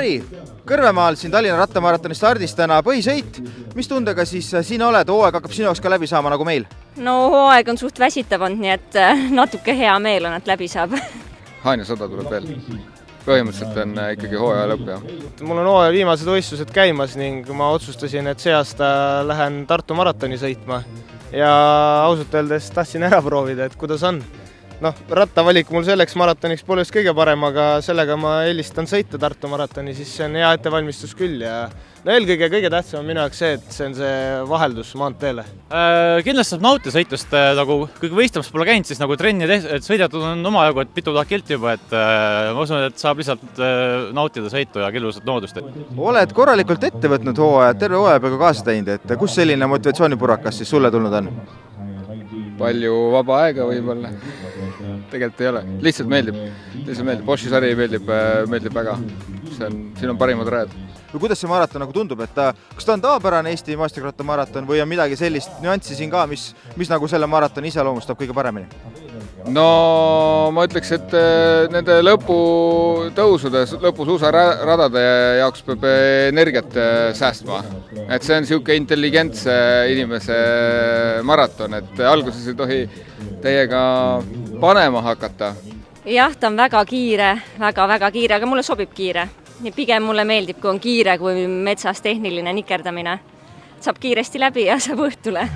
Mari, Kõrvemaal siin Tallinna rattamaratoni stardis täna põhisõit. Mis tundega siis sina oled? Hooaeg hakkab sinu jaoks ka läbi saama nagu meil? No hooaeg on suht väsitav olnud, nii et natuke hea meel on, et läbi saab. Haanja 100 tuleb veel. Põhimõtteliselt on ikkagi hooaja lõpp, jah. Mul on hooaja viimased võistlused käimas ning ma otsustasin, et see aasta lähen Tartu maratoni sõitma. Ja ausalt öeldes tahtsin ära proovida, et kuidas on. Rattavalik mul selleks maratoniks pole just kõige parem, aga sellega ma eelistan sõita Tartu maratoni, siis see on hea ettevalmistus küll. Ja eelkõige kõige tähtsam on minu jaoks see, et see on see vaheldus maanteele. Kindlasti saab nautida sõitust, nagu kui võistlemas pole käinud, siis nagu trenni sõidetud on omajagu, et mitu tuhat kilti juba, et ma usun, et saab lihtsalt nautida sõitu ja killusat noodust. Oled korralikult ette võtnud hooaja, terve hooaja peaaegu kaasa teinud, et kus selline motivatsioonipurakas siis sulle tulnud on? Palju vaba aega võib-olla. Tegelikult ei ole. Lihtsalt meeldib. Boschi sari meeldib väga. Siin on parimad rajad. Kuidas see maraton nagu tundub, et kas ta on tavapärane Eesti maastikratta-maraton või on midagi sellist nüanssi siin ka, mis nagu selle maratoni iseloomustab kõige paremini? No ma ütleks, et nende lõputõusude, lõpusuusaradade jaoks peab energiat säästma. Et see on niisugune intelligentse inimese maraton, et alguses ei tohi teiega panema hakata. Jah, ta on väga kiire, väga kiire, aga mulle sobib kiire. Pigem mulle meeldib, kui on kiire, kui metsas tehniline nikerdamine. Saab kiiresti läbi ja saab õhtule.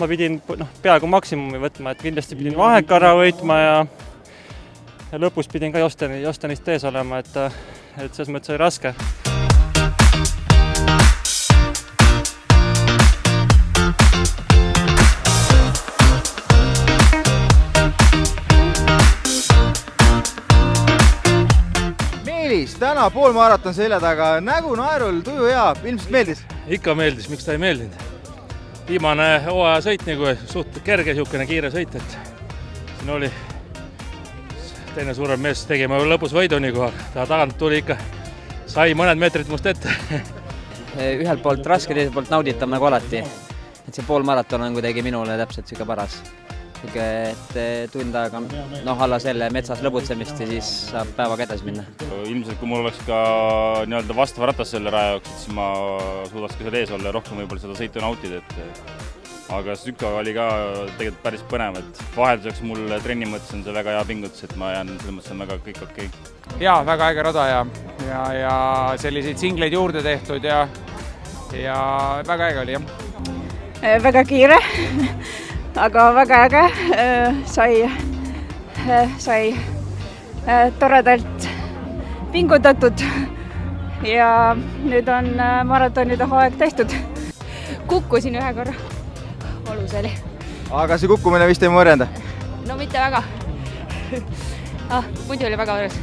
Ma pidin peaaegu maksimumi võtma, et kindlasti pidin vahekara võitma ja lõpus pidin ka Jostenist ees olema, et selles mõttes oli raske. Meelis, täna poolmaraton selja taga, nägu naerul, tuju hea, ilmselt meeldis? Ikka meeldis, miks ta ei meeldinud? Viimane hooaja sõit, nagu suht kerge, siukene kiire sõit, et siin oli teine suurem mees, tegime lõpus võidu, ta tagant tuli ikka, sai mõned meetrid must ette. Ühelt poolt raske, teiselt poolt nauditav nagu alati. Et see poolmaraton on kuidagi minule täpselt siuke paras. Et tund aega alla selle metsas lõbutsemist ja siis saab päevaga edasi minna. Ilmselt kui mul oleks ka vastav ratas selle raja jaoks, siis ma suudaks ka selle ees olla ja rohkem võib-olla seda sõitu nautida. Aga Süka oli ka tegelikult päris põnev, et vahelduseks mul trenni mõttes on see väga hea pingutus, et ma jään selles mõttes on väga kõik okei. Jaa, väga äge rada ja selliseid singleid juurde tehtud ja väga äge oli, jah. Väga kiire, aga väga äge. Sai toredalt pingutatud ja nüüd on maratonide hooaeg tehtud. Kukkusin ühe korra, olus oli. Aga see kukkumine vist ei mõrjenda? No mitte väga. Muidu oli väga võrras.